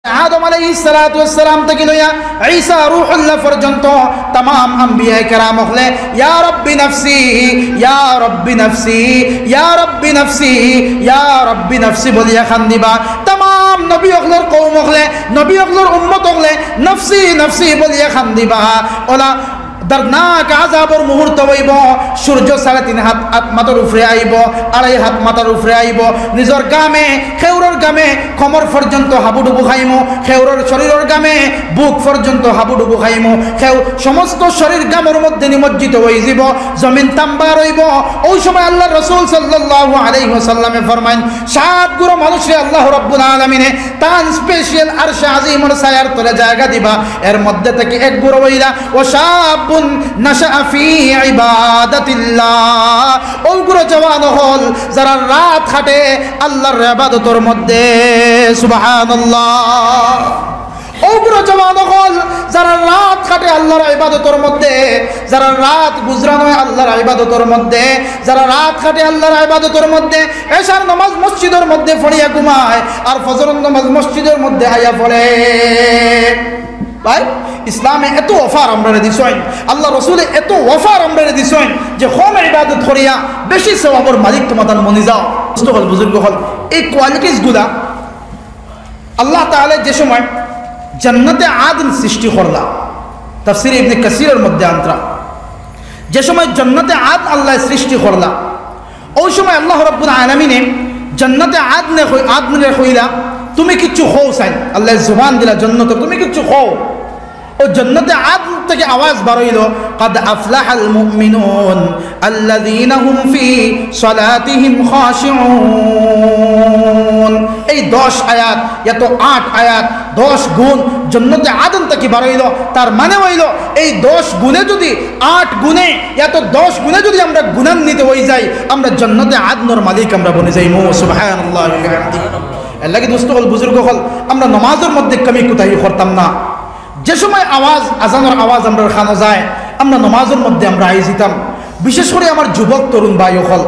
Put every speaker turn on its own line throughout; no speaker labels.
আদম আলাইহিস সালাতু ওয়াস সালাম থেকে লইয়া ঈসা রূহুল্লাহ পর্যন্ত तमाम আম্বিয়া কেরাম হলে ইয়া রাব্বি নাফসি ইয়া রাব্বি নাফসি ইয়া রাব্বি নাফসি ইয়া রাব্বি নাফসি বলিয়া খান্দিবা। तमाम নবী হলর কওম হলে নবী হলর উম্মত হলে নফসি নফসি বলিয়া খান্দিবা। ওলা দর্দনাক আযাবর মুহূর্ত হইব, সূর্য 3.5 হাত মাথার উপরে আইব, 2.5 হাত মাথার উপরে আইব, নিজের গামে খেউরর গামে কমর পর্যন্ত হাবুডুবু খাইমো, খেউরর শরীরের গামে বুক পর্যন্ত হাবুডুবু খাইমো, খেউ সমস্ত শরীর গামের মধ্যে নিমজ্জিত হয়ে যাব, জমিন তাম্বা রইব। ওই সময় আল্লাহ রাসূল সাল্লাল্লাহু আলাইহি ওয়াসাল্লামে ফরমান 7 গুরু মানুষে আল্লাহ রাব্বুল আলামিনে তান স্পেশাল আরশে আজিমের ছায়ার তলে জায়গা দিবা। এর মধ্যে থেকে এক গুরু হইলা ও শাব নাশা ফি ইবাদাতিল্লাহ, ওগুলো জওয়ান হল যারা রাত খাটে আল্লাহর ইবাদতের মধ্যে। সুবহানাল্লাহ। ওগুলো জওয়ান হল যারা রাত খাটে আল্লাহর ইবাদতের মধ্যে, যারা রাত গুজরানো আল্লাহর ইবাদতের মধ্যে, যারা রাত খাটে আল্লাহর ইবাদতের মধ্যে, এশার নামাজ মসজিদের মধ্যে পড়িয়া ঘুমায় আর ফজরের নামাজ মসজিদের মধ্যে আইয়া পড়ে। ভাই ইসলামে এত অফার আমরা দিছেন, আল্লাহ রসুলে এত অফার আমরা দিছেন যে কম ইবাদত করিয়া বেশি সওয়াবের মালিক তোমাদের মনে যাও। হল বুজুর্গ হল এই কোয়ালিটিসগুলা আল্লাহ তাআলা যে সময় জান্নাতে আদন সৃষ্টি করলা, তাফসীর ইবনে কাসীরের মধ্যে আনতরা, যে সময় জান্নাতে আদ আল্লাহ সৃষ্টি করলা, ওই সময় আল্লাহ রাব্বুল আলামিনে জান্নাতে আদনে কইলা তুমি কিচ্ছু হও চাই, আল্লাহ জবান দিলা জান্নাতে তুমি কিচ্ছু হও। ও জান্নাতে আদন থেকে আওয়াজ বারইল قد أفلح المؤمنون الذين هم في صلاتهم خاشعون। এই 10 আয়াত এত 8 আয়াত 10 গুণ জান্নাতে আদন থেকে বারইল। তার মানে হইল এই 10 গুণে যদি 8 গুণে এত 10 গুণে যদি আমরা গুণান্বিত হয়ে যাই, আমরা জান্নাতে আদনের মালিক আমরা বনে যাই। সুবহানাল্লাহ। আল্লাহ কি দোস্ত হল বুজুর্গ হল আমরা নামাজের মধ্যে কমি কোতাহি করতাম না। যে সময় আওয়াজ আজানের আওয়াজ আমরা খানো যায় আমরা নামাজের মধ্যে আমরা আই যেতাম। বিশেষ করে আমার যুবক তরুণ ভাই হল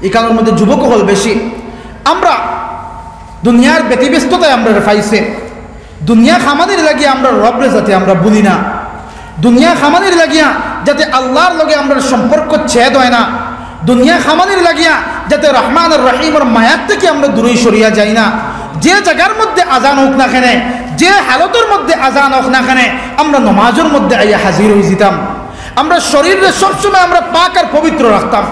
এখানের মধ্যে যুবক হল বেশি। আমরা দুনিয়ার ব্যতিব্যস্ততায় আমরা পাইছে, দুনিয়া খামানির লাগিয়া আমরা রবরে যাতে আমরা বলি না, দুনিয়া খামানির লাগিয়া যাতে আল্লাহর লগে আমরা সম্পর্ক ছেদ হয় না, দুনিয়া খামানির লাগিয়া যাতে রহমান আর রহিমের মায়ার থেকে আমরা দূরে সরিয়া যাই না। যে জায়গার মধ্যে আজান হোক না কেনে, যে হালতের মধ্যে আজান হোক না কেনে, আমরা নমাজের মধ্যে আইয়া হাজির হয়ে যেতাম। আমরা শরীরে সবসময় আমরা পাক আর পবিত্র রাখতাম,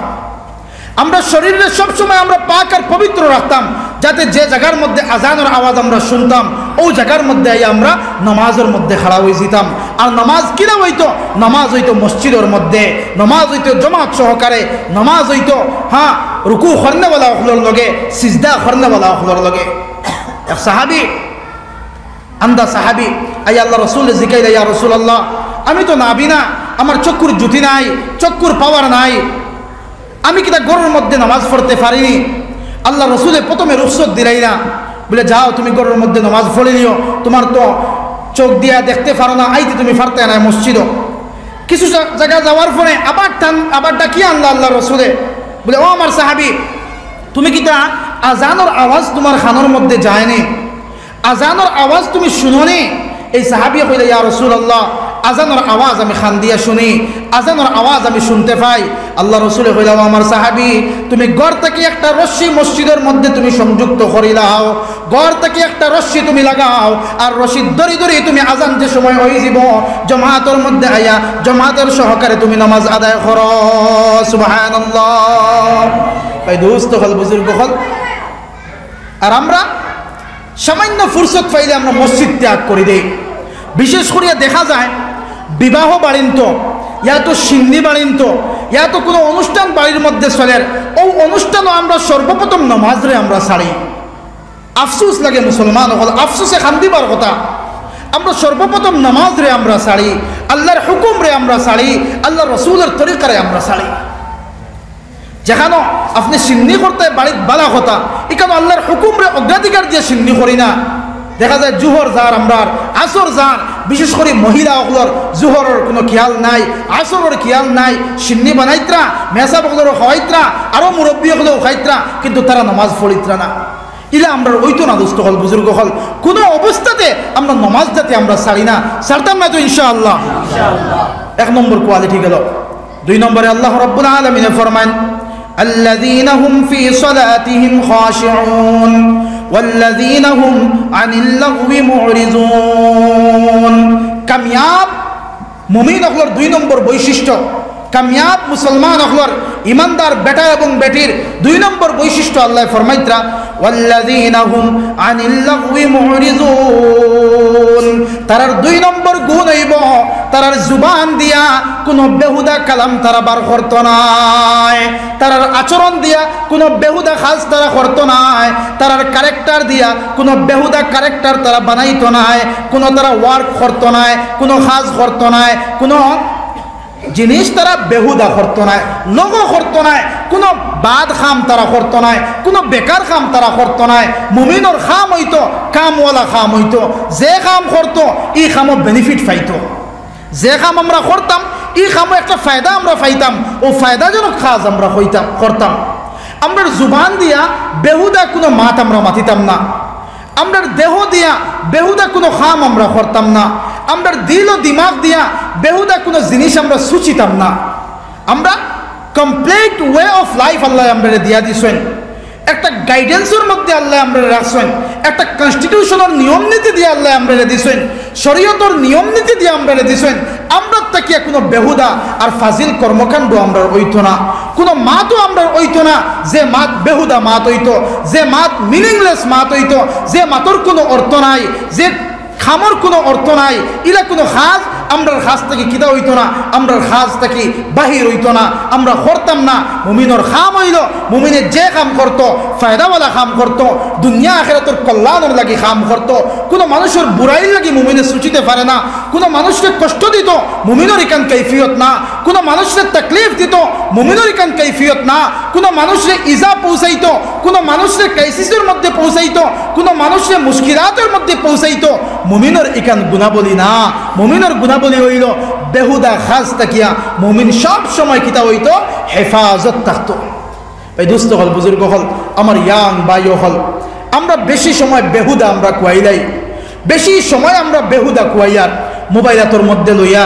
আমরা শরীরে সবসময় আমরা পাক আর পবিত্র রাখতাম, যাতে যে জায়গার মধ্যে আজানের আওয়াজ আমরা শুনতাম ওই জায়গার মধ্যে আইয়া আমরা নমাজের মধ্যে খাড়া হয়ে যেতাম। আর নমাজ কিনা হইতো, নমাজ হইতো মসজিদের মধ্যে, নমাজ হইতো জমাত সহকারে, নমাজ হইতো হ্যাঁ রুকু খরনেওয়ালা হলর লগে, সিজদা খরনেওয়ালা হলর লগে। এক সাহাবি আন্দা সাহাবি আইয়া আল্লাহ রসুল জিকাইলা ইয়া রাসূলুল্লাহ আমি তো নাবিনা, আমার চক্ষুর জ্যোতি নাই, চক্ষুর পাওয়ার নাই, আমি কিনা গরুর মধ্যে নামাজ পড়তে পারিনি। আল্লাহ রসুলের প্রথমে রুখসত দিলাই না, বলে যাও তুমি গরুর মধ্যে নামাজ পড়ে নিও, তোমার তো চোখ দিয়া দেখতে পারো না, আইতে তুমি পারতে না মসজিদও। কিছু জায়গা যাওয়ার পরে আবার ডাকিয়ে আনলা আল্লাহ রসুলে, বলে ও আমার সাহাবি তুমি কিটা আজানোর আওয়াজ তোমার খানোর মধ্যে যায়নি, আজানোর আওয়াজ তুমি শুনোনি? এই সাহাবি কইলা ইয়া রাসূলুল্লাহ আজানোর আওয়াজ আমি খান দিয়া শুনি, আজানোর আওয়াজ আমি শুনতে পাই। আল্লাহ রসুলে কইলা আমার সাহাবি তুমি ঘর থেকে একটা রশ্মি মসজিদের মধ্যে তুমি সংযুক্ত করিলাও, ঘর থেকে একটা রশ্মি তুমি লাগাও, আর রশি দড়ি দড়ি তুমি আজান যে সময় হয়ে যাব জমাতের মধ্যে আইয়া জমাতের সহকারে তুমি নামাজ আদায় করো। সুবহানাল্লাহ। ভাই দোস্ত হল বুজুর্গ হল আর আমরা সামান্য ফুরসত পাইলে আমরা মসজিদ ত্যাগ করে দেই। বিশেষ করিয়া দেখা যায় বিবাহ বাড়িন্ত ইয়া তো সিন্নি বাড়িন্ত ইয়া তো কোনো অনুষ্ঠান বাড়ির মধ্যে চলে, ও অনুষ্ঠানও আমরা সর্বপ্রথম নামাজরে আমরা ছাড়ি। আফসোস লাগে মুসলমান হল, আফসোসে খান্দিবার কথা। আমরা সর্বপ্রথম নামাজরে আমরা ছাড়ি, আল্লাহর হুকুমরে আমরা ছাড়ি, আল্লাহ রসুলের তরিকারে আমরা ছাড়ি। যেখানে আপনি সিন্নি করতে বাড়ির বালা কথা, এখানে আল্লাহর হুকুমরে অগ্রাধিকার দিয়ে সিন্নি করি না। দেখা যায় জুহর যার আমরা আসর যার, বিশেষ করে মহিলা ওগুলোর জুহরের কোনো খেয়াল নাই, আসরের খেয়াল নাই, সিন্নি বানাইত্রা মেসা বগুলোর খাওয়াইত্রা আরও মুরব্বী হলেও খাইত্রা, কিন্তু তারা নামাজ পড়িত্রা না। ইলা আমরা ওইতো না দোস্ত হল বুজুর্গ হল কোনো অবস্থাতে আমরা নমাজ যাতে আমরা ছাড়ি না, ছাড়তাম না তো ইনশাআল্লাহ। এক নম্বর কোয়ালিটি গেল। দুই নম্বরে আল্লাহ রাব্বুল আলামিন ফরমান الذين هم في صلاتهم خاشعون والذين هم عن اللغو معرضون। কামিয়াব মুমিন হলর দুই নম্বর বৈশিষ্ট্য, কামিয়াব মুসলমান হলর ইমানদার বেটা এবং বেটির দুই নম্বর বৈশিষ্ট্য আল্লাহ ফরমাইত্রা ওয়াল্লাযীনা হুম আনিল লাগওয়ি মুরিযুন। তারার দুই নম্বর গুণ হইব তারার জুবান দিয়া কোনো বেহুদা কালাম তারা বার করত নাই, তারার আচরণ দিয়া কোনো বেহুদা খাজ তারা করত নাই, তারার ক্যারেক্টার দিয়া কোনো বেহুদা ক্যারেক্টার তারা বানাইত নাই, কোনো তারা ওয়ার্ক করত নাই, কোনো খাজ করত নাই, কোনো জিনিস তারা বেহুদা করতো নাই, লগো করতো নাই, কোনো বাদ খাম তারা করতো নাই, কোনো বেকার খাম তারা করতো নাই। মুমিনর খাম হইতো কামওয়ালা খাম হইতো, যে কাম করতো ই খামও বেনিফিট পাইতো, যে কাম আমরা করতাম ই খামও একটা ফায়দা আমরা পাইতাম, ও ফায়দাজনক কাজ আমরা করতাম। আমরা জুবান দিয়া বেহুদা কোনো মাত আমরা মাতিতাম না, আমরা দেহ দিয়া বেহুদা কোনো খাম আমরা করতাম না, আমরা দিল ও দিমাগ দিয়া বেহুদা কোনো জিনিস আমরা সুচিতাম না। আমরা কমপ্লিট ওয়ে অফ লাইফ আল্লাহ আমরা দিয়া দিছেন, একটা গাইডেন্সের মধ্যে আল্লাহ আমরা রাখছেন, একটা কনস্টিটিউশনের নিয়ম নীতি দিয়ে আল্লাহ আমরা দিছেন, শরীয়তের নিয়ম নীতি দিয়ে আমরা দিছেন। আমরা তাকিয়া কোনো বেহুদা আর ফাজিল কর্মকাণ্ড আমরা হইতো না, কোনো মাতও আমরা হইতো না যে মাত বেহুদা মাত হইতো, যে মাত মিনিংলেস মাত হইতো, যে মাতর কোনো অর্থ নাই, যে খামর কোনো অর্থ নাই। ইলা কোনো খাজ আমরার খাজ থেকে কিতা হইতো না, আমরার খাজ থেকে বাহির হইতো না, আমরা করতাম না। মুমিনের খাম হইল মুমিনের যে কাম করতো ফায়দাওয়ালা কাম করতো, দুনিয়া আখিরাতের কল্যাণের লাগি কাম করতো। কোনো মানুষের বুড়াইর লাগি মুমিনে সুচিতে পারে না, কোনো মানুষকে কষ্ট দিত মুমিনের ইকান কৈফিয়ত না, কোনো মানুষের তকলিফ দিত মুমিনের ইকান কৈফিয়ত না, কোনো মানুষের ইজা পৌঁছাইতো, কোনো মানুষের ক্রাইসিসের মধ্যে পৌঁছাইতো, কোনো মানুষের মুশকিলাতের মধ্যে পৌঁছাইতো। মুমিনের ইকান গুণাবলী না, মুমিনের গুণাবলী হইল বেহুদা খাজ তাকিয়া মুমিন সব সময় কিতা হইতো হেফাজত থাকতো। এই দুস্থ হল বুজুর্গ হল আমার ইয়াং বাইও হল, আমরা বেশি সময় বেহুদা আমরা কুয়াইলাই, বেশি সময় আমরা বেহুদা কুয়াইয়ার মোবাইলাতর মধ্যে লইয়া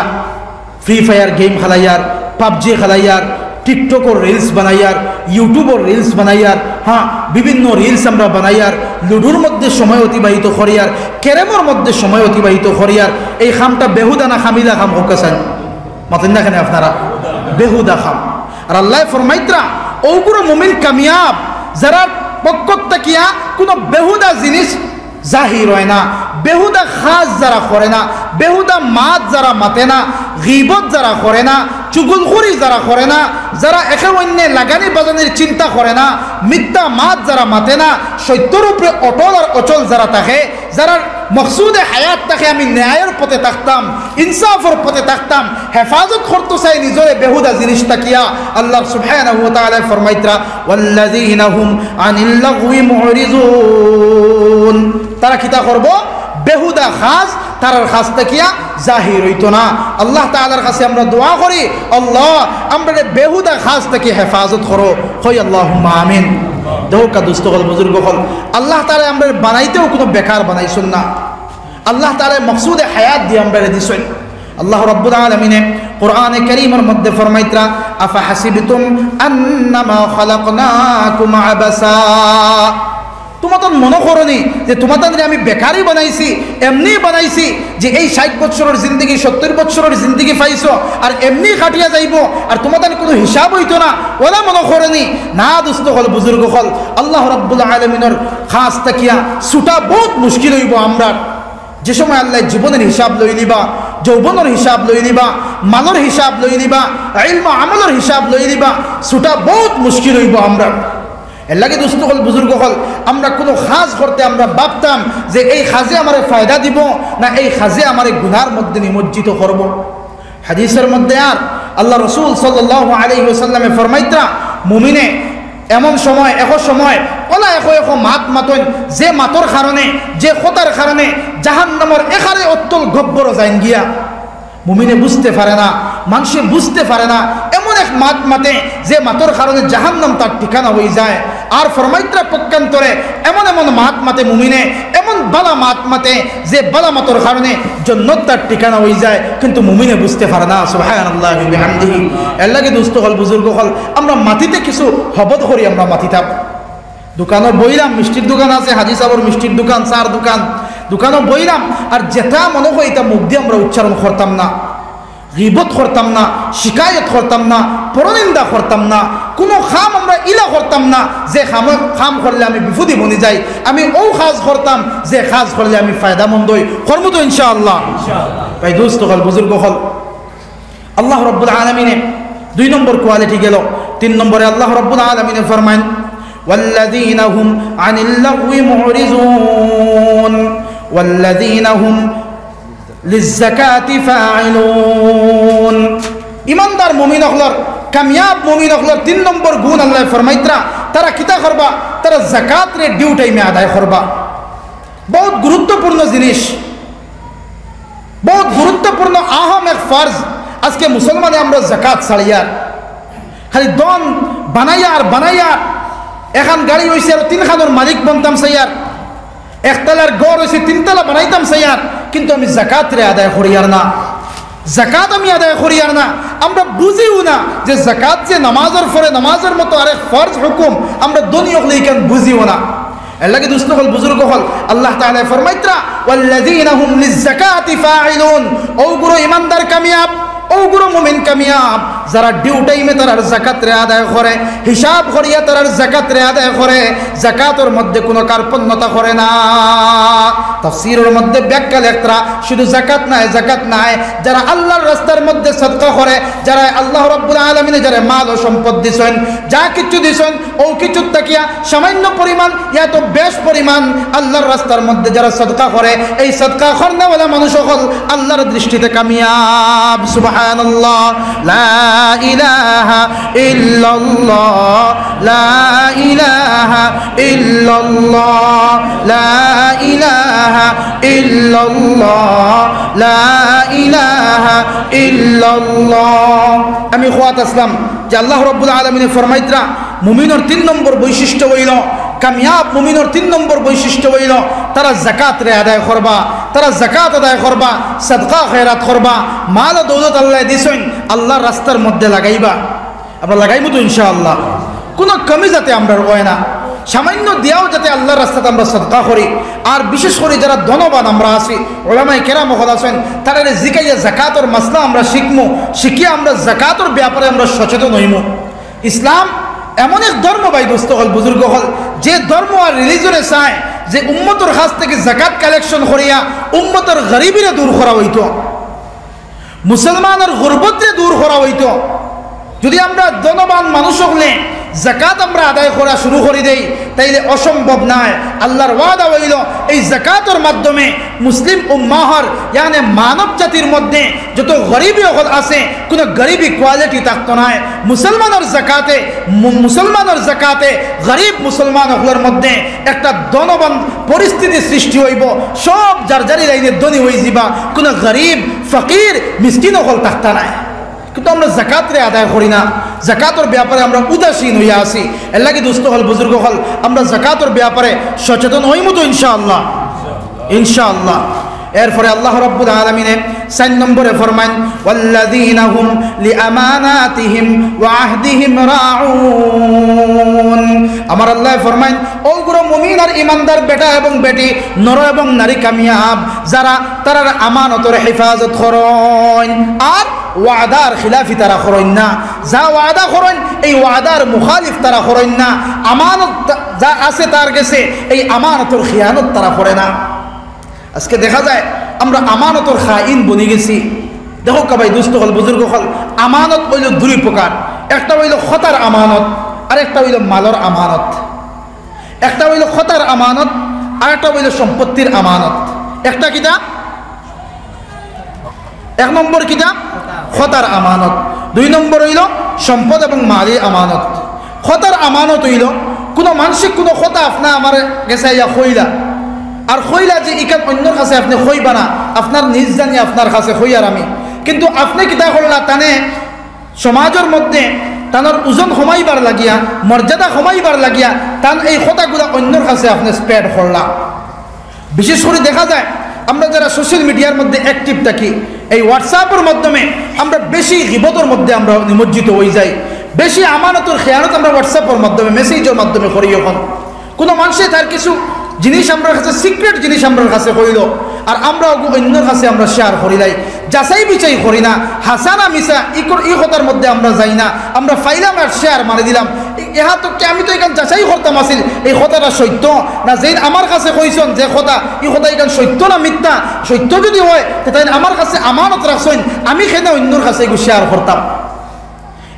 ফ্রি ফায়ার গেম খেলাইয়ার, পাবজি খেলাইয়ার, টিকটকর রিলস বানাইয়ার, ইউটিউবর রিলস বানাইয়ার, হ্যাঁ বিভিন্ন রিলস আমরা বানাইয়ার, লুডুর মধ্যে সময় অতিবাহিত করিয়ার, ক্যারেমর মধ্যে সময় অতিবাহিত করিয়ার। এই খামটা বেহুদা না খামিদা খাম হোকাছেন মাতেন না কেন আপনারা? বেহুদা খাম। আর আল্লাহ ফরমাইত্রা ওগুলো মুমিন কামিয়াব যারা পক্ষ তাকিয়া কোনো বেহুদা জিনিস জাহির হয় না, বেহুদা খাজ যারা করে না, বেহুদা মাত যারা মাতে না, গীবত যারা করে না, চুগলখুরি যারা করে না, যারা একে অন্য লাগানি বাজানির চিন্তা করে না, মিথ্যা মাত যারা মাতে না, সত্যর উপরে অটল আর অচল যারা থাকে, যারা মকসুদে হায়াত থাকে আমি ন্যায়ের পথে থাকতাম, ইনসাফের পথে থাকতাম, হেফাজত করতে চাই নিজরে বেহুদা জিনিস তাকিয়া। আল্লাহ সুবহানাহু ওয়া তাআলা ফরমাইত্রা ওয়াল্লাযীনা হুম আনিল লাগওয়ি মুরিযুন। তারা কিতা করব? বেহুদা খাজ তারার খাজ তাকিয়া জাহির হইতো না। আল্লাহ তাআলার কাছে আমরা দোয়া করি আল্লাহ আমরা বেহুদা খাজ থেকে হেফাজত করো, হই আল্লাহুম্মা আমিন। দেহকা দুস্থ হল বুজুর্গ হল আল্লাহ তাআলা আমরা বানাইতেও কোনো বেকার বানাইছেন না, আল্লাহ তাআলা মকসুদে হায়াত দিয়ে আমরা দিছেন। আল্লাহ রাব্বুল আলামিন কোরআনে কারীমের মধ্যে ফরমাইত্রা আফা হাসিবতুম আন্নামা খালাকনাকুম আবাসা। তোমাদের মনে করনি যে তোমাদের আমি বেকারই বানাইছি, এমনি বানাইছি যে এই 60 বছরের জিন্দগি 70 বছরের জিন্দগি পাইছো আর এমনি কাটিয়া যাইব আর তোমাদের কোনো হিসাব হইতো না, ওরা মনে করনি না। দুস্থ হল বুজুর্গ হল আল্লাহ রাব্বুল আলামিনের খাস তাকিয়া ছুটা বহুত মুশকিল হইব। আমরা যে সময় আল্লাহ জীবনের হিসাব লই নিবা, যৌবনের হিসাব লই নিবা, মালের হিসাব লই নিবা, ইলম আমলের হিসাব লই নিবা, ছুটা বহুত মুশকিল হইব। আমরা এর লাগে দুস্থ হল বুজুর্গ হল আমরা কোনো খাজ করতে আমরা ভাবতাম যে এই খাজে আমার ফায়দা দিব না এই খাজে আমার গুনার মধ্যে নিমজ্জিত করব। হাদিসের মধ্যে আর আল্লাহ রসুল সাল্লাল্লাহু আলাইহি ওয়াসাল্লামে ফরমাইত্রা মুমিনে এমন সময় এক সময় ওলা এখন মাত মাতন যে মাতর কারণে যে কথার কারণে জাহান্নামের এখানে অত্যল গব্বর যাইন গিয়া। মুমিনে বুঝতে পারে না, মানুষে বুঝতে পারে না, এমন এক মাত মাতে যে মাতর কারণে জাহান্নাম তার ঠিকানা হয়ে যায়। আর ফরমাইত্রা পক্ষান্তরে এমন এমন মাত মাতে মুমিনে, এমন বালা মাত মাতে যে বালা মাতর কারণে জান্নাত তার ঠিকানা হয়ে যায়, কিন্তু মুমিনে বুঝতে পারে না। সুবহানাল্লাহি ওয়া বিহামদিহি। এর লাগে দোস্ত হল, বুজুর্গ হল, আমরা মাটিতে কিছু হবদ করি, আমরা মাটিতে দোকানের বইলাম, মিষ্টির দোকান আছে, হাজি সাবর মিষ্টির দোকান, চার দোকান, দোকানও বইলাম, আর যেটা মনে হয় এটা মুখ দিয়ে আমরা উচ্চারণ করতাম না, গীবত করতাম না, শিকায়ত করতাম না, পরনিন্দা করতাম না, কোনো খাম আমরা ইলা করতাম না যে খাম করলে আমি বিপদে বনে যাই, আমি ও কাজ করতাম যে কাজ করলে আমি ফায়দামন্দ হই, করবো তো ইনশাআল্লাহ। ভাই দোস্ত হল, বুজুর্গ হল, আল্লাহ রব্বুল আলামিনে 2 নম্বর কোয়ালিটি গেল। 3 নম্বরে আল্লাহ রব্বুল আলামিনে ফরমায় والذين هم عن اللغو معرضون والذين هم للزكاة فاعلون। ইমানদার মুমিন হলর, কামিয়াব মুমিন হলর 3 নম্বর গুণ আল্লাহ ফরমাইত্রা, তারা কিতা করবা, তারা যাকাত রে ডিউ টাইমে আদায় করবা। বহুত গুরুত্বপূর্ণ জিনিস, বহুত গুরুত্বপূর্ণ আহম এক ফরজ। আজকে মুসলমানে আমরা যাকাত ছাড়িয়ার খালি দন বানাইয়া আর বানাইয়া, এখন গাড়ি হয়েছে আর 3 খানোর মালিক বনতাম সাইয়ার, একতলার গড় হয়েছে 3 তলা বানাইতাম সাইয়ার, কিন্তু আমি যাকাত রে আদায় করিয়ার না, যাকাত আমি আদায় করিয়ার না। আমরা বুঝিও না যে যাকাত যে নামাজের পরে নামাজের মতো আরেক ফরজ হুকুম, আমরা দুনিয়া হলে বুঝিও না। এর লাগে দোস্ত হল, বুজুর্গ হল, আল্লাহ তাআলা ফরমাইত্রা ওয়াল্লাযীনা হুম লিয-যাকাতি ফাঈলুন। ওগুলো ইমানদার কামিয়াব, ওগুলো মুমিন কামিয়াব যারা ডিউ টাইমে তারার যাকাত রে আদায় করে, হিসাব করিয়া তারার যাকাত রে আদায় করে, যাকাতের মধ্যে কোনো কার্পণ্যতা করে না। তাফসীরের মধ্যে ব্যাখ্যা লেখরা শুধু যাকাত নাই, যারা আল্লাহর রাস্তার মধ্যে সদকা করে, যারা আল্লাহ রাব্বুল আলামিন যারা মাল ও সম্পদ দিছেন, যা কিছু দিছেন, ও কিছু তাকিয়া সামান্য পরিমাণ ইয়া তো বেশ পরিমাণ আল্লাহর রাস্তার মধ্যে যারা সদকা করে, এই সদকা করনেওয়ালা মানুষ হল আল্লাহর দৃষ্টিতে কামিয়াব। সুবহানাল্লাহ, লা ইলাহা ইল্লাল্লাহ, লা ইলাহা ইল্লাল্লাহ, লা ইলাহা ইল্লাল্লাহ, লা ইলাহা ইল্লাল্লাহ। আমি খুয়াত আসলাম যে আল্লাহ রাব্বুল আলামিন ফরমাইত্রা মুমিনের 3 নম্বর বৈশিষ্ট্য হইল, কামিয়াব মুমিনের 3 নম্বর বৈশিষ্ট্য হইল তারা যাকাত রে আদায় করবা, তারা যাকাত আদায় করবা, সাদকা খয়রাত করবা, মাল ও দৌলত আল্লাহ দিছেন আল্লাহর রাস্তার মধ্যে লাগাইবা। আমরা লাগাইবো তো ইনশাআল্লাহ, কোনো কমি যাতে আমরা হয় না, সামান্য দিয়াও যাতে আল্লাহর রাস্তাতে আমরা সদকা করি। আর বিশেষ করে যারা ধনবান আমরা আছি, ওলামায়ে কেরাম হল আছেন, তারা জিকাইয়া যাকাতের মাসলা আমরা শিখমু, শিখিয়া আমরা যাকাতের ব্যাপারে আমরা সচেতন হইমু। ইসলাম এমন এক ধর্ম ভাই দোস্ত হল, বুজুর্গ হল, যে ধর্ম আর রিলিজনে চায় যে উম্মতর কাছ থেকে যাকাত কালেকশন করিয়া উম্মতর গরিবিরে দূর করা হইত, মুসলমানের গুরবতরে দূর করা হইত। যদি আমরা ধনবান মানুষ হলে যাকাত আমরা আদায় করা শুরু করে দেই, তাইলে অসম্ভব নয়। আল্লাহর ওয়াদা হইল এই যাকাতের মাধ্যমে মুসলিম উম্মাহর মানে মানব জাতির মধ্যে যত গরিবী হল আছে, কোনো গরিবী কোয়ালিটি থাকতো না। মুসলমানের জাকাতে গরিব মুসলমান হলের মধ্যে একটা ধনবান পরিস্থিতি সৃষ্টি হইব, সব যার যারি লাইনে ধনী হয়ে যাবা, কোনো গরিব ফকির মিসকিন হল থাকতা নাই। কিন্তু আমরা যাকাত রে আদায় করি না, যাকাতের ব্যাপারে আমরা উদাসীন হইয়া আছি। এর লাগে দোস্ত হল, বুজুর্গ হল, আমরা যাকাতের ব্যাপারে সচেতন হইমু তো ইনশাআল্লাহ, ইনশাআল্লাহ। এরপরে আল্লাহ রাব্বুল আলামিন 4 নম্বরে ফরমান ওয়াল্লাযীনা হুম লিআমানাতিহিম ওয়া আহদিহিম রাউন। আমার আল্লাহ ফরমান ওগুলো মুমিন আর ইমানদার বেটা এবং বেটি, নর এবং নারী কামিয়াব যারা তারার আমানতের হেফাজত করেন আর ওয়াদার খিলাফি তারা করেন না, যা ওয়াদা করেন এই ওয়াদার মুখালিফ তারা করেন না, আমানত যা আছে তার কাছে এই আমানতের খিয়ানত তারা করে না। আজকে দেখা যায় আমরা আমানতের খাইন বনে গেছি। দেখো কাবাই দুস্থ হল, বুজুর্গ হল, আমানত হইল 2 প্রকার, একটা হইল খতার আমানত আর একটা হইল মালর আমানত। একটা হইল খতার আমানত আর একটা হইল সম্পত্তির আমানত। একটা কিতা 1 নম্বর কিতা খতার আমানত, 2 নম্বর হইল সম্পদ এবং মালি আমানত। খতার আমানত হইল কোনো মানসিক কোনো কথা আপনা আমার গেছে ইয়া খইলা, আর খইলা যে ইকান অন্যর কাছে আপনি খইবা না, আপনার নিজ জানি আপনার কাছে খইয়ার আমি, কিন্তু আপনি কিতা করলা তানে সমাজের মধ্যে তানোর ওজন কমাইবার লাগিয়া, মর্যাদা কমাইবার লাগিয়া তান এই কথাগুলা অন্যর কাছে আপনি স্প্রেড করলাম। বিশেষ করে দেখা যায় আমরা যারা সোশ্যাল মিডিয়ার মধ্যে অ্যাক্টিভ থাকি, এই হোয়াটসঅ্যাপের মাধ্যমে আমরা বেশি গীবতের মধ্যে আমরা নিমজ্জিত হয়ে যাই। বেশি আমানতের খেয়ানত আমরা হোয়াটসঅ্যাপের মাধ্যমে, মেসেজের মাধ্যমে করি। এখন কোনো মানুষে তার কিছু জিনিস আমরা কাছে, সিক্রেট জিনিস আমরা কাছে কইল, আর আমরা অন্যের কাছে আমরা শেয়ার করি নাই, যাচাই বিচাই করি না, হাসানা মিশা এই কথার মধ্যে আমরা যাই না, আমরা ফাইলাম আর শেয়ার মারি দিলাম। ইহা তো আমি তো এখান যাচাই করতাম আসিল এই কথাটা সত্য না, যেই আমার কাছে কইছেন যে কথা, এই কথা এখান সত্য না মিথ্যা। সত্য যদি হয় তাই আমার কাছে আমানত রাখছেন, আমি খেয়ে অন্যর কাছে এগুলো শেয়ার করতাম।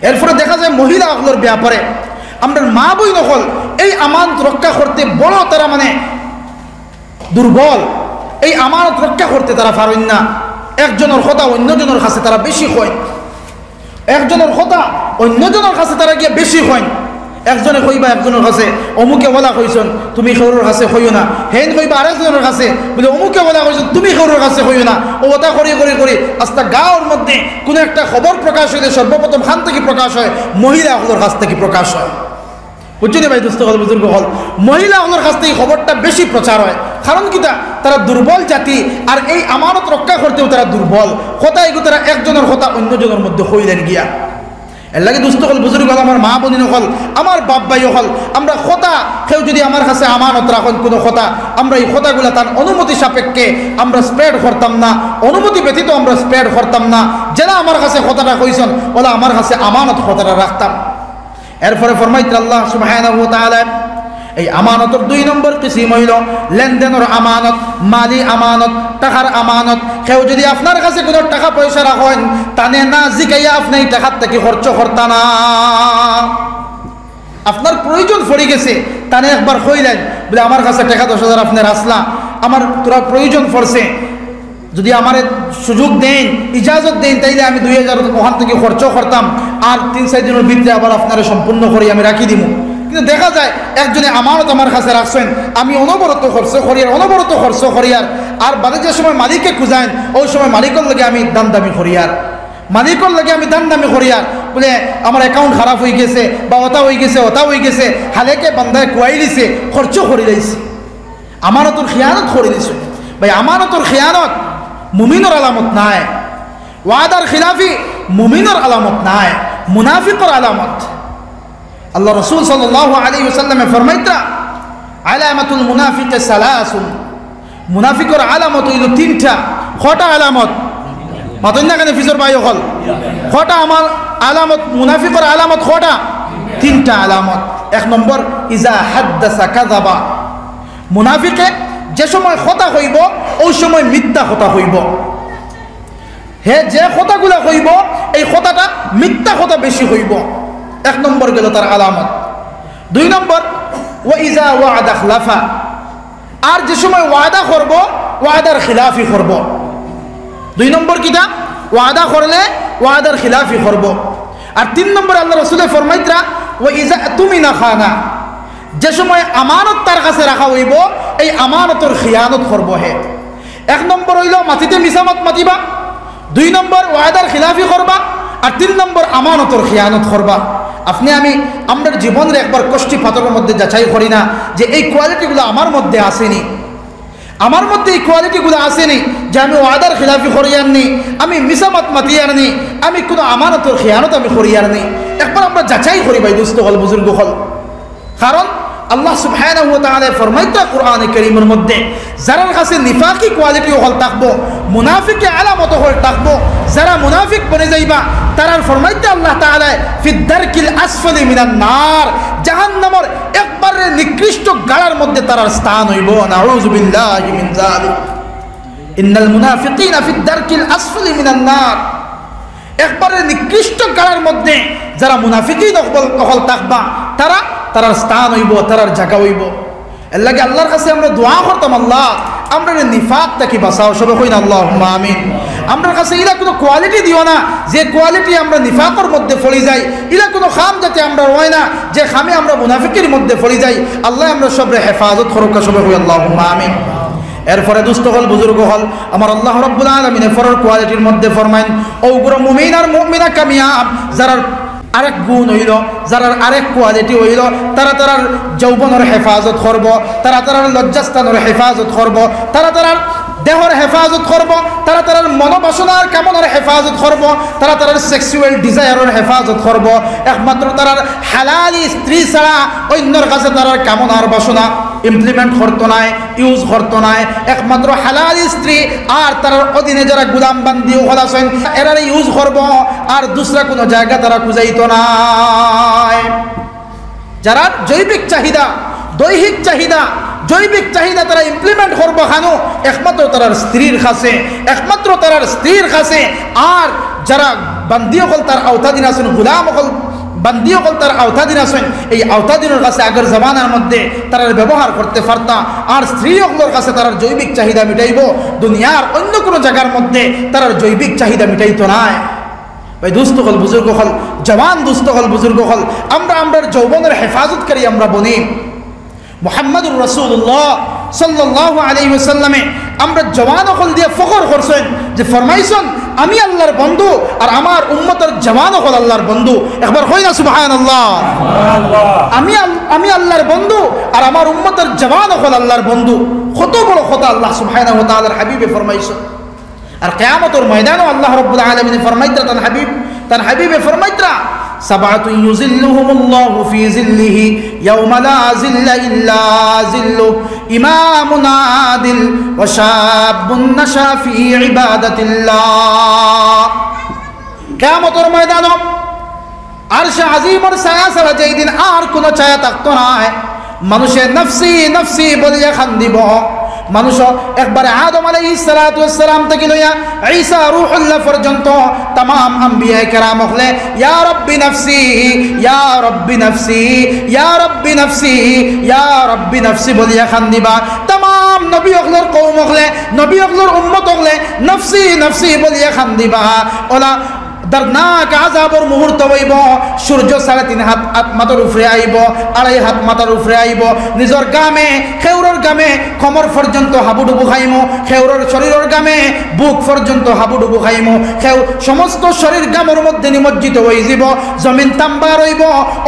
এরপরে দেখা যায় মহিলা সকলের ব্যাপারে আমরা মা বই নকল এই আমানত রক্ষা করতে বড় তারা মানে দুর্বল। এই আমানত রক্ষা করতে তারা পারেন না। একজনের কথা অন্যজনের কাছে তারা বেশি কয়, একজনের কথা অন্যজনের কাছে তারা গিয়ে বেশি কয়। একজনে কইবা একজনের কাছে অমুকে বলা কইছেন তুমি খেউরের কাছে কইও না, হেন কইবা আরেকজনের কাছে বলে অমুকে বলা কইছেন তুমি খেউরের কাছে কইও না। ও ওটা করি করি করি আস্তা গাঁওর মধ্যে কোনো একটা খবর প্রকাশ হইলে সর্বপ্রথম খান থেকে প্রকাশ হয়, মহিলাগুলোর কাছ থেকে প্রকাশ হয়। বুঝছেন ভাই দোস্ত হল, বুজুর্গ হল, মহিলাগুলোর কাছ থেকে খবরটা বেশি প্রচার হয়। কারণ কিটা তারা দুর্বল জাতি, আর এই আমানত রক্ষা করতেও তারা দুর্বল। কথা এগুলো তারা একজনের কথা অন্যজনের মধ্যে হইলেন গিয়া। এর লাগে দুস্থ হল, বুজুর্গ হল, আমার মা বোন হল, আমার বাপ ভাই হল, আমরা কথা কেউ যদি আমার কাছে আমানত রাখেন কোনো কথা, আমরা এই কথাগুলো তার অনুমতি সাপেক্ষে আমরা স্প্রেড করতাম না, অনুমতি ব্যতীত আমরা স্প্রেড করতাম না। যারা আমার কাছে কথাটা কইছেন ওলা আমার কাছে আমানত কথাটা রাখতাম। এরপরে ফরমাইতে আল্লাহ সুবহানাহু ওয়া তাআলা এই আমানতের 2 নম্বর কিসিম হইল লেনদেনের আমানত, মালি আমানত, টাকার আমানত। কেউ যদি আপনার কাছে কোনো টাকা পয়সা রাখেন তানে না জিকাইয়া আপনি এই টাকার থেকে খরচ করতা না। আপনার প্রয়োজন পড়ে গেছে তানে একবার কইলেন বলে আমার কাছে টাকা 10,000 আপনার আসলা, আমার তোরা প্রয়োজন পড়ছে, যদি আমার সুযোগ দেন, ইজাজত দেন, তাইলে আমি 2,000 ওখান থেকে খরচ করতাম, আর 3-4 দিনের ভিতরে আবার আপনারা সম্পূর্ণ করে আমি রাখি দিব। কিন্তু দেখা যায় একজনে আমানত আমার কাছে রাখছেন, আমি অনবরত খরচ করিয়ার, অনবরত খরচ করিয়ার, আর বাদে যে সময় মালিককে খুঁজাইন ওই সময় মালিকের লাগে আমি দাম দামি করিয়ার, মালিকের লাগে আমি দাম দামি করিয়ার বলে আমার অ্যাকাউন্ট খারাপ হয়ে গেছে বা ওটা হয়ে গেছে ওটা হয়ে গেছে, হালেকে বান্ধায় কুয়াই দিছে, খরচ করে দিয়েছে, আমানতর খিয়ানত করে দিছে। ভাই আমানতর খিয়ানত মুমিনের আলামত নাই, ওয়াদার খিলাফি মুমিনের আলামত নাই, মুনাফিকের আলামত। আল্লাহ রাসূল সাল্লাল্লাহু আলাইহি ওয়াসাল্লামে ফরমাইতা আলামাতুল মুনাফিকি সালাসুন, মুনাফিকের আলামত হইল 3টা। কটা আলামত? মাতন না কেন ফিজর ভাই হল, কটা আমার আলামত? মুনাফিকের আলামত কটা? 3টা আলামত। 1 নম্বর ইজা হাদ্দাসা কাযাবা, মুনাফিকে যে সময় কথা কইব ওই সময় মিথ্যা কথা কইব। হে যে কথাগুলা কইব এই কথাটা মিথ্যা কথা বেশি কইব। 1 নম্বর গেল তার আলামত। 2 নম্বর ওয়া ইজা ওয়াদা খলাফা, আর যে সময় ওয়াদা করব ওয়াদার খিলাফি করব। 2 নম্বর কিটা? ওয়াদা করলে ওয়াদার খিলাফি করব। আর 3 নম্বর আল্লাহ রাসূলের ফরমাইতরা ওয়া ইজা তুমিনা খানা, যে সময় আমানত তার কাছে রাখা হইব এই আমানতের খিয়ানত করব। হে 1 নম্বর হইল মাটিতে মিসামত মাতিবা, 2 নম্বর ওয়াদার খিলাফি করবা, আর 3 নম্বর আমানতের খিয়ানত করবা। আপনি আমি আমরা জীবনের একবার কষ্টি পাথরের মধ্যে যাচাই করি না যে এই কোয়ালিটিগুলো আমার মধ্যে আসেনি, আমার মধ্যে এই কোয়ালিটিগুলো আসেনি যে আমি ওয়াদার খিলাফি করিয়ার নি, আমি মিসামত মাতিয়ার নি, আমি কোনো আমানতের খিয়ানত আমি করিয়ার নি। একবার আমরা যাচাই করি ভাই দোস্ত হল, বুজুর্গ হল। কারণ আল্লাহ সুবহানাহু ওয়া তাআলা ফরমাইতা কোরআনে কারীমের মধ্যে যারা কাছে নিফাকি কোয়ালিটি হল থাকবো, মুনাফিকি আলামত হল থাকবো, যারা মুনাফিক বনে যাইবা তারার ফরমাইতা আল্লাহ তাআলা ফিদ দারকিল আসফালি মিনান নার, জাহান্নামের একবারে নিকৃষ্ট গাড়ার মধ্যে তারার স্থান হইব। নাউযু বিল্লাহি মিন যালিক। ইন্নাল মুনাফিকিনা ফিদ দারকিল আসফালি মিনান নার, একবারে নিকৃষ্ট গাড়ার মধ্যে যারা মুনাফিকি দখল থাকবা তারার স্থান হইব, তারার জায়গা হইব। এর লাগে আল্লাহর কাছে আমরা দোয়া করতাম, আল্লাহ আমরা নিফাক থেকে বাঁচাও। সবাই কই না আল্লাহুম্মা আমিন। আমরা কাছে ইলা কোনো কোয়ালিটি দিও না যে কোয়ালিটি আমরা নিফাকের মধ্যে ফলি যাই, ইলা কোনো খাম যাতে আমরা রয় না যে খামে আমরা মুনাফিকের মধ্যে ফলি যাই। আল্লাহ আমরা সবরে হেফাজত করুক। সবাই কই আল্লাহুম্মা আমিন। এরপরে দুস্থ হল, বুজুর্গ হল, আমার আল্লাহ রাব্বুল আলামিন ফরর কোয়ালিটির মধ্যে ফরমাইন ওগুলো মুমিন আর মুমিনা কামিয়াব, যারা আরেক গুণ হইল, যারা আরেক কোয়ালিটি হইল, তারা তারার যৌবনের হেফাজত করব, তারা তারার লজ্জাস্থানের হেফাজত করব, তারা তারার দেহর হেফাজত করব, তারা তারার মনোবাসনার কামনার হেফাজত করব, তারা তারার সেক্সুয়াল ডিজায়ারের হেফাজত করব। একমাত্র তারার হালালি স্ত্রী ছাড়া অন্যর কাছে তারার কামনার বাসনা ইমপ্লিমেন্ট করতো নাই, ইউজ করতো নাই। একমাত্র হালালি স্ত্রী আর তার অধীনে যারা গুলাম বান্দি হলাছেন এরা ইউজ করব, আর দুসরা কোনো জায়গা তারা খুঁজাইতো নাই। যারা জৈবিক চাহিদা, দৈহিক চাহিদা, জৈবিক চাহিদা তারা ইমপ্লিমেন্ট করবো খানো একমাত্র তার স্ত্রীর কাছে, একমাত্র তার স্ত্রীর কাছে। আর যারা বান্দি হল তার আওতাধীন আছেন, গুলাম হল বান্দি হল তার আওতাধীন আছেন, এই আওতাধীনের কাছে আগের জামানার মধ্যে তারা ব্যবহার করতে পারতা। আর স্ত্রী হকলের কাছে তার জৈবিক চাহিদা মিটাইব, দুনিয়ার অন্য কোনো জায়গার মধ্যে তার জৈবিক চাহিদা মিটাইতো নাই। ভাই দুস্থ হল, বুজুর্গ হল, জওয়ান দুস্থ হল, বুজুর্গ হল, আমরা আমরার যৌবনের হেফাজতকারী আমরা বনি। মুহাম্মদুর রাসূলুল্লাহ সাল্লাল্লাহু আলাইহি ওয়াসাল্লামে আমরা জওয়ান হল দিয়ে ফখর করছেন যে ফরমাইছেন আমি আল্লাহর বন্ধু আর আমার উম্মতের জওয়ান হল আল্লাহর বন্ধু। একবার কই না সুবহানাল্লাহ। আমি আল্লাহর বন্ধু আর আমার উম্মতের জওয়ান হল আল্লাহর বন্ধু। কত বড় কথা আল্লাহ সুবহানাহু ওয়া তাআলার হাবিবে ফরমাইছেন। আর কিয়ামতের ময়দানেও আল্লাহ রাব্বুল আলামিন ফরমাইত্রা তার হাবিবে ফরমাইত্রা সাবাতু ইউযিল্লুহুমুল্লাহু ফি যিল্লিহি ইয়াওমা লা যিল্লা ইল্লা যিল্লু ইমামুন আদিল ওয়া শাবুন নাশা ফি ইবাদাতিল্লাহ। কিয়ামতের ময়দানে আরশে আজিমের ছায়া ছাড়া যেই দিন আর কোনো ছায়া থাকতো না, মানুষের নফসি নফসি বলিয়া খান্দিব। মানুষ একবারে আদম আলাইহিস সালাতু ওয়াস সালাম থেকে লইয়া ঈসা রূহুল্লাহ পর্যন্ত तमाम আম্বিয়া কেরাম হলে ইয়া রাব্বি নফসি ইয়া রাব্বি নফসি ইয়া রাব্বি নফসি ইয়া রাব্বি নফসি বলিয়া খান্দিবা। तमाम নবী হকলের কওম হলে, নবী হকলের উম্মত হলে নফসি নফসি বলিয়া খান্দিবা। ওলা দর্দনাক আযাবের মুহূর্ত হইব, সূর্য 3.5 হাত মাথার উপরে আইব, 2.5 হাত মাথার উপরে আইব, নিজের গামে খেউরের গামে কমর পর্যন্ত হাবুডুবু খাইমো, খেউরের শরীরের গামে বুক পর্যন্ত হাবুডুবু খাইমো, সমস্ত শরীর গামের মধ্যে নিমজ্জিত হয়ে যাব, জমিন তাম্বা রইব।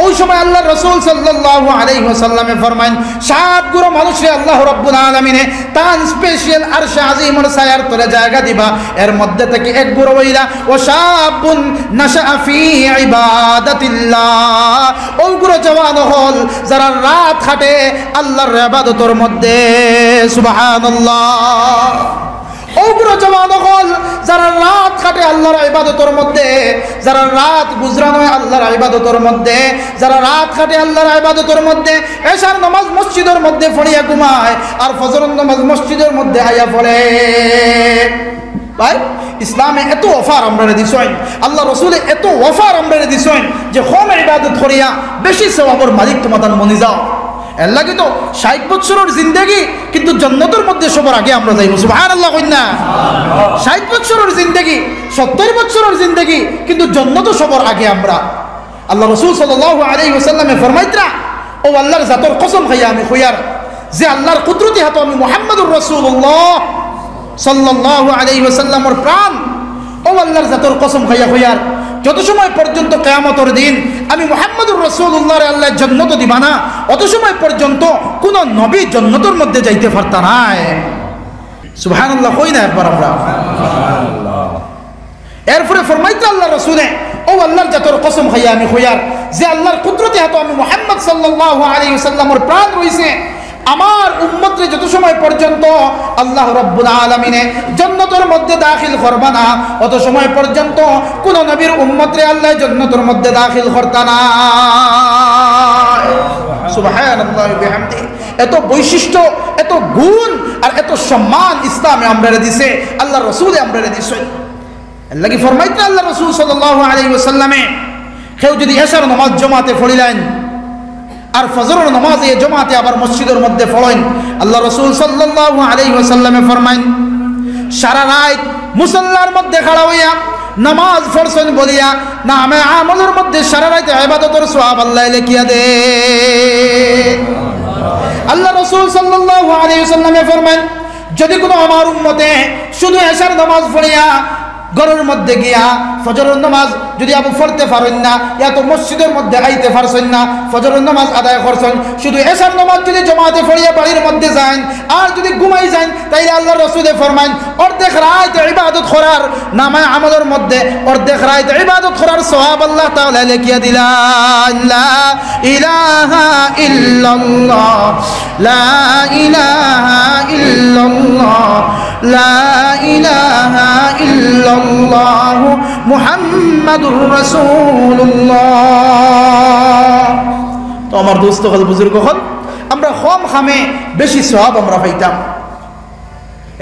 ওই সময় আল্লাহ রাসূল সাল্লাল্লাহু আলাইহি ওয়াসাল্লামে ফরমান 7 গুণ মানুষে আল্লাহ রাব্বুল আলামিনে তার স্পেশাল আরশে আজিমের ছায়ার তলে জায়গা দিবা। এর মধ্যে থেকে এক গুণ হইলা ও শাব নাশা ফি ইবাদাতিল্লাহ। ওগুলো জওয়ান হল যারা রাত কাটে আল্লাহর ইবাদতের মধ্যে, সুবহানাল্লাহ। ওগুলো জওয়ান হল যারা রাত কাটে আল্লাহর ইবাদতের মধ্যে, যারা রাত গুজরানো আল্লাহর ইবাদতের মধ্যে, যারা রাত কাটে আল্লাহর ইবাদতের মধ্যে। এশার নামাজ মসজিদের মধ্যে পড়িয়া ঘুমায় আর ফজরের নামাজ মসজিদের মধ্যে আইয়া পড়ে। ভাই ইসলামে এত অফার আমরা দিছেন, আল্লাহ রসুলে এত অফার আমরা দিছেন যে কম ইবাদত করিয়া বেশি সওয়াবের মালিক তোমাদের মনে যাও। এর লাগে তো 60 বছরের জিন্দেগি কিন্তু জান্নাতের মধ্যে সবার আগে আমরা যাইব, সুবহানাল্লাহ কই না। 60 বছরের জিন্দেগি, 70 বছরের জিন্দেগি কিন্তু জান্নাতও সবার আগে আমরা। আল্লাহ রসুল সাল্লাল্লাহু আলাইহি ওয়াসাল্লামে ফরমাইত্রা ও আল্লাহর জাতর কসম খাইয়া আমি কইয়ার যে আল্লাহর কুদরতি হাতে আমি মুহাম্মদুর রাসূলুল্লাহ সাল্লাল্লাহু আলাইহি ওয়াসাল্লামের প্রাণ ও আল্লাহর জাতর কসম খাইয়া কইয়ার যত সময় পর্যন্ত কিয়ামতের দিন আমি মুহাম্মদুর রাসূলুল্লাহর আল্লাহ জান্নাত দিবা না, অত সময় পর্যন্ত কোন নবী জান্নাতের মধ্যে যাইতে পারতা না। সুবহানাল্লাহ কই না একবার আমরা। এরপরে ফরমাইতা আল্লাহ রাসূলে ও আল্লাহর জাতর কসম খাইয়া আমি কইয়ার যে আল্লাহর কুদরতি হাতে আমি মুহাম্মদ সাল্লাল্লাহু আলাইহি ওয়াসাল্লামের প্রাণ রইছে, আমার উম্মতরে যত সময় পর্যন্ত আল্লাহ রাব্বুল আলামিনে জান্নাতের মধ্যে দাখিল করবা না, অত সময় পর্যন্ত কোন নবীর উম্মতরে আল্লাহ জান্নাতের মধ্যে দাখিল করতা না। সুবহানাল্লাহি ওয়া বিহামদিহি। এত বৈশিষ্ট্য, এত গুণ আর এত সম্মান ইসলামে আমরারে দিছে, আল্লাহ রাসূলে আমরারে দিছে। এর লাগি ফরমাইতে আল্লাহ রাসূল সাল্লাল্লাহু আলাইহি ওয়াসাল্লামে কেউ যদি এশার নামাজ জামাতে পড়িলেন আর ফজরের নামাজে জামাতে আবার মসজিদের মধ্যে পড়েন, আল্লাহ রাসূল সাল্লাল্লাহু আলাইহি ওয়াসাল্লামে ফরমাইন সারা রাত মুসাল্লার মধ্যে খাড়া হইয়া নামাজ পড়ছেন বলিয়া নামে আমলের মধ্যে সারা রাত ইবাদতের সওয়াব আল্লাহ লিখিয়া দে। আল্লাহ রাসূল সাল্লাল্লাহু আলাইহি ওয়াসাল্লামে ফরমাইন যদি কোনো আমার উম্মতে শুধু এশার নামাজ পড়িয়া ঘরের মধ্যে গিয়া ফজরের নামাজ যদি আপনি পড়তে পারেন না, এত মসজিদের মধ্যে আইতে পারছেন না, ফজরের নামাজ আদায় করছেন, শুধু এশার নামাজ যদি জমাতে পড়িয়া বাড়ির মধ্যে যান আর যদি ঘুমাই যান, তাইলে আল্লাহ রাসূলে ফরমান অর্ধেক রাত ইবাদত করার নামায় আমলের মধ্যে অর্ধেক রাত ইবাদত করার সওয়াব আল্লাহ তাআলা লিখিয়া দিলেন। লা ইলাহা ইল্লাল্লাহ, লা ইলাহা ইল্লাল্লাহ, লা ইলাহা ইল্লাল্লাহ মুহাম্মাদুর রাসূলুল্লাহ। তো আমার দোস্ত হল, বুজুর্গ হল, আমরা কম খামে বেশি সওয়াব আমরা পাইতাম।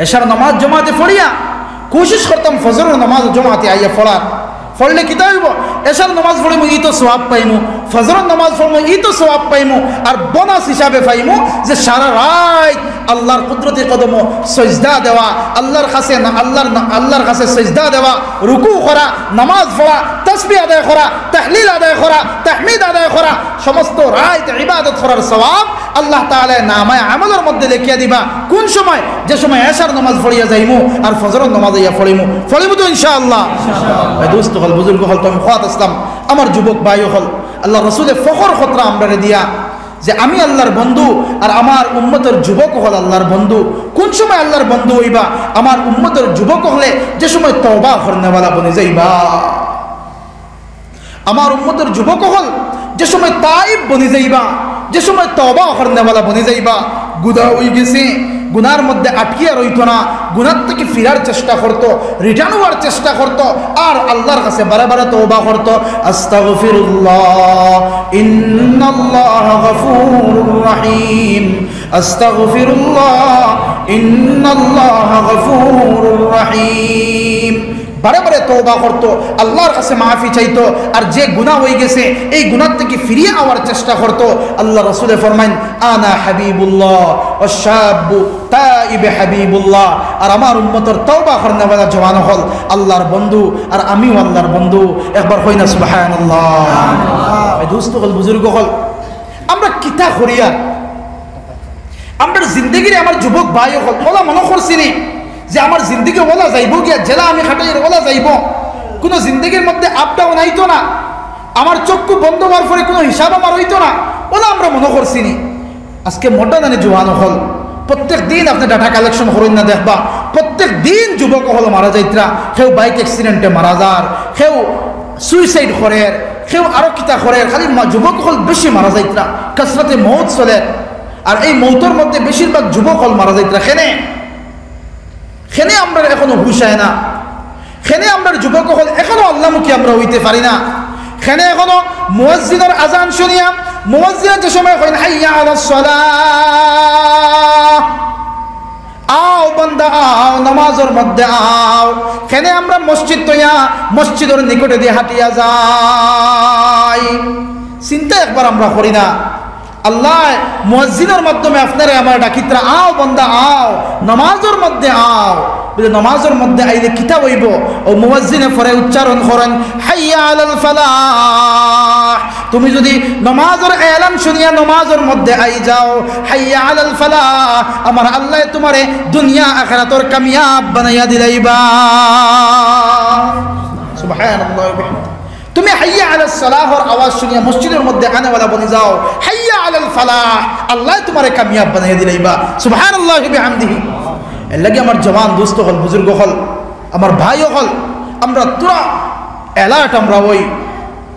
এশার নামাজ জমাতে পড়িয়া কোশিশ করতাম ফজরের নামাজ জমাতে আইয়া পড়ার, পড়লে কি হইব, এশার নামাজ পড়িমু ই তো সওয়াব পাইমু, ফজরের নামাজ পড়মু ই তো সওয়াব পাইমু, আর বোনাস হিসাবে পাইমু যে সারা রাত আল্লাহর কুদরতি কদম সজদা দেওয়া, আল্লাহর কাছে সজদা দেওয়া, রুকু করা, নামাজ পড়া, তাসবিহ আদায় করা, তাহলিল আদায় করা, তাহমিদ আদায় করা, সমস্ত রাত ইবাদত করার সওয়াব আল্লাহ তাআলা নামায়ে আমলের মধ্যে লিখিয়া দিবা। কোন সময়? যে সময় এশার নামাজ পড়িয়া যাইমু আর ফজরের নামাজ ইয়া পড়িমু তো ইনশাআল্লাহ। ভাই দোস্ত হল, বুজুর্গ হল, তো আমি খাত আসলাম, আমার যুবক ভাই হল, আল্লাহ রাসূলের ফখর খতরা আমরা দিয়া যে আমি আল্লাহর বন্ধু আর আমার উম্মতের যুবক হল আল্লাহর বন্ধু। কোন সময় আল্লাহর বন্ধু হইবা? আমার উম্মতের যুবক হলে যে সময় তওবা করনেওয়ালা বনে যাইবা। আমার উম্মতের যুবক হল যে সময় তাইব বনে যাইবা, যে সময় তওবা করনেওয়ালা বনে যাইবা। গুনাহ হয়ে গেছে, গুনার মধ্যে আটকিয়া রইতো না, গুনার থেকে ফিরার চেষ্টা করতো, রিটার্ন হওয়ার চেষ্টা করতো, আর আল্লাহর কাছে বারে বারে তওবা করতো। আস্তাগফিরুল্লাহ ইন্নাল্লাহ গফুরুর রহিম, আস্তাগফিরুল্লাহ ইন্নাল্লাহ গফুরুর রহিম। বারে বারে তওবা করতো, আল্লাহর কাছে মাফি চাইতো, আর যে গুনাহ হয়ে গেছে এই গুনাহ থেকে ফিরিয়ে আওয়ার চেষ্টা করতো। আল্লাহ রাসূলে ফরমান আনা হাবিবুল্লাহ ওয়াশাবু তাইব হাবিবুল্লাহ। আর আমার উম্মতের তওবা করনেওয়ালা জওয়ান হল আল্লাহর বন্ধু, আর আমিও আল্লাহর বন্ধু। একবার কই না সুবহানাল্লাহ। এই দোস্ত হল, বুজুর্গ হল, আমরা কিতা করিয়া আমরা জিন্দেগিরে আমার যুবক ভাই হল ওলা মনে করছিনি যে আমার জিন্দগি ওলা যাইব গিয়া জেলা আমি খাটাইয়ের ওলা যাইব, কোনো জিন্দগির মধ্যে আপ ডাউন আইতো না, আমার চক্ষু বন্ধ হওয়ার পরে কোনো হিসাব আমার হইতো না, ওলা আমরা মনে করছিনি। আজকে মোটা দানে জোয়ান হল, প্রত্যেক দিন আপনি ডাটা কালেকশন করেন না, দেখবা প্রত্যেক দিন যুবক হল মারা যাইতরা। কেউ বাইক অ্যাক্সিডেন্টে মারা যার, কেউ সুইসাইড করে, কেউ আরো কিতা করে, খালি যুবক হল বেশি মারা যাইতরা, কাসরাতে মৌত চলে। আর এই মৌতের মধ্যে বেশিরভাগ যুবক হল মারা যাইতরা। খেনে আমরা এখনো হুশ হয় না, খেনে আমরা যুবক হল এখনো আল্লাহমুখী আমরা হইতে পারি না। খেনে এখনো মুয়াজ্জিনের আজান শুনিয়া মুয়াজ্জিন যে সময় কইন হাইয়া আলাস সালাহ, আও বান্দা আও নামাজের মধ্যে আও, খেনে আমরা মসজিদ তৈয়া মসজিদের নিকটে দিয়ে হাঁটিয়া যাই। চিন্তা একবার আমরা করি না, আল্লাহ মুয়াজ্জিনের মাধ্যমে আপনারা আমার ডাকিত্রা আও বান্দা আও নামাজের মধ্যে আও। নামাজের মধ্যে আইলে কিতা হইব? ও মুয়াজ্জিনে পরে উচ্চারণ করেন হাইয়া আলাল ফালাহ। তুমি যদি নামাজের এলান শুনিয়া নামাজের মধ্যে আই যাও, হাইয়া আলাল ফালাহ, আমার আল্লাহ তোমারে দুনিয়া আখিরাতের কামিয়াব বানাইয়া দিলাইবা। সুবহানাল্লাহ। তুমি হাইয়া আলাস সালাহর আওয়াজ শুনিয়া মসজিদের মধ্যে আনেওয়ালা বনে যাও, হাইয়া আলাল ফালাহ, আল্লাহ তোমারে কামিয়াব বানাইয়া দিলাইবা। সুবহানাল্লাহি ওয়া বিহামদিহি। এর লাগি আমার জওয়ান দোস্ত হল, বুজুর্গ হল, আমার ভাই হল, আমরা তোরা অ্যালার্ট আমরা হই,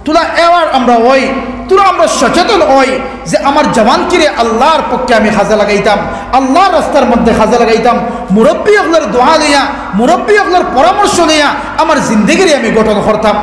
তোরা অ্যাওয়ার আমরা হই, তোরা আমরা সচেতন হই যে আমার জওয়ান কিরে আল্লাহর পক্ষে আমি কাজে লাগাইতাম, আল্লাহর রাস্তার মধ্যে কাজে লাগাইতাম, মুরব্বী হকলের দোয়া লইয়া, মুরব্বী হকলের পরামর্শ লইয়া আমার জিন্দেগিরে আমি গঠন করতাম।